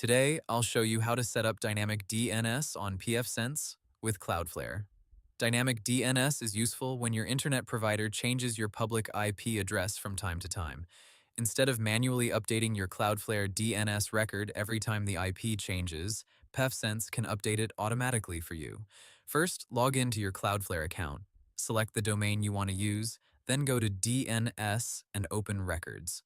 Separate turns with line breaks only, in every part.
Today, I'll show you how to set up Dynamic DNS on pfSense with Cloudflare. Dynamic DNS is useful when your internet provider changes your public IP address from time to time. Instead of manually updating your Cloudflare DNS record every time the IP changes, pfSense can update it automatically for you. First, log into your Cloudflare account. Select the domain you want to use, then go to DNS and open Records.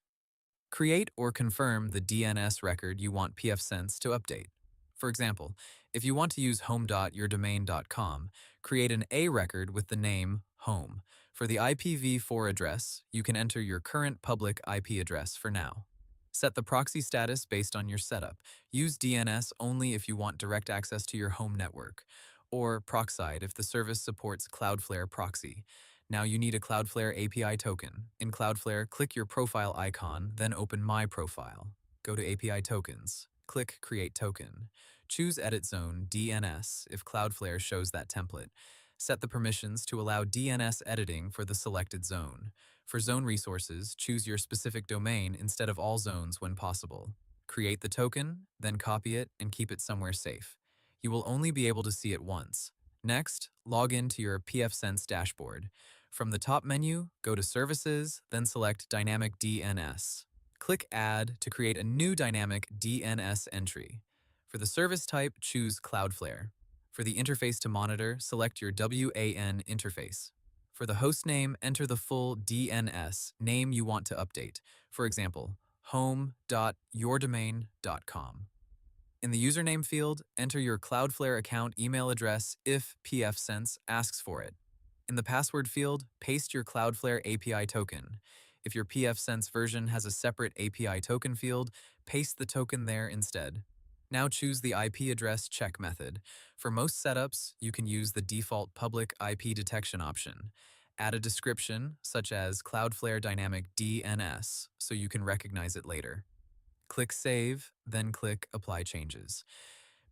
Create or confirm the DNS record you want pfSense to update. For example, if you want to use home.yourdomain.com, create an A record with the name home. For the IPv4 address, you can enter your current public IP address for now. Set the proxy status based on your setup. Use DNS only if you want direct access to your home network, or Proxide if the service supports Cloudflare proxy. Now you need a Cloudflare API token. In Cloudflare, click your profile icon, then open My Profile. Go to API Tokens. Click Create Token. Choose Edit Zone DNS if Cloudflare shows that template. Set the permissions to allow DNS editing for the selected zone. For zone resources, choose your specific domain instead of all zones when possible. Create the token, then copy it and keep it somewhere safe. You will only be able to see it once. Next, log into your pfSense dashboard. From the top menu, go to Services, then select Dynamic DNS. Click Add to create a new Dynamic DNS entry. For the service type, choose Cloudflare. For the interface to monitor, select your WAN interface. For the host name, enter the full DNS name you want to update. For example, home.yourdomain.com. In the username field, enter your Cloudflare account email address if pfSense asks for it. In the password field, paste your Cloudflare API token. If your pfSense version has a separate API token field, paste the token there instead. Now choose the IP address check method. For most setups, you can use the default public IP detection option. Add a description, such as Cloudflare Dynamic DNS, so you can recognize it later. Click Save, then click Apply Changes.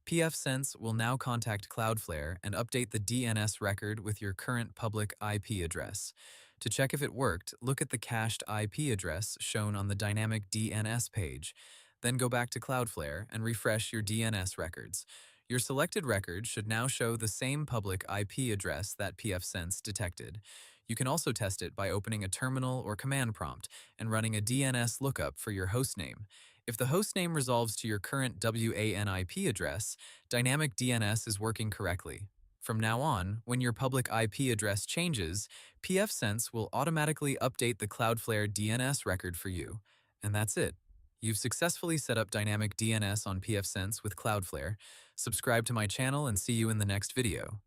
pfSense will now contact Cloudflare and update the DNS record with your current public IP address. To check if it worked, look at the cached IP address shown on the Dynamic DNS page. Then go back to Cloudflare and refresh your DNS records. Your selected record should now show the same public IP address that pfSense detected. You can also test it by opening a terminal or command prompt and running a DNS lookup for your hostname. If the hostname resolves to your current WAN IP address, Dynamic DNS is working correctly. From now on, when your public IP address changes, pfSense will automatically update the Cloudflare DNS record for you. And that's it. You've successfully set up Dynamic DNS on pfSense with Cloudflare. Subscribe to my channel and see you in the next video.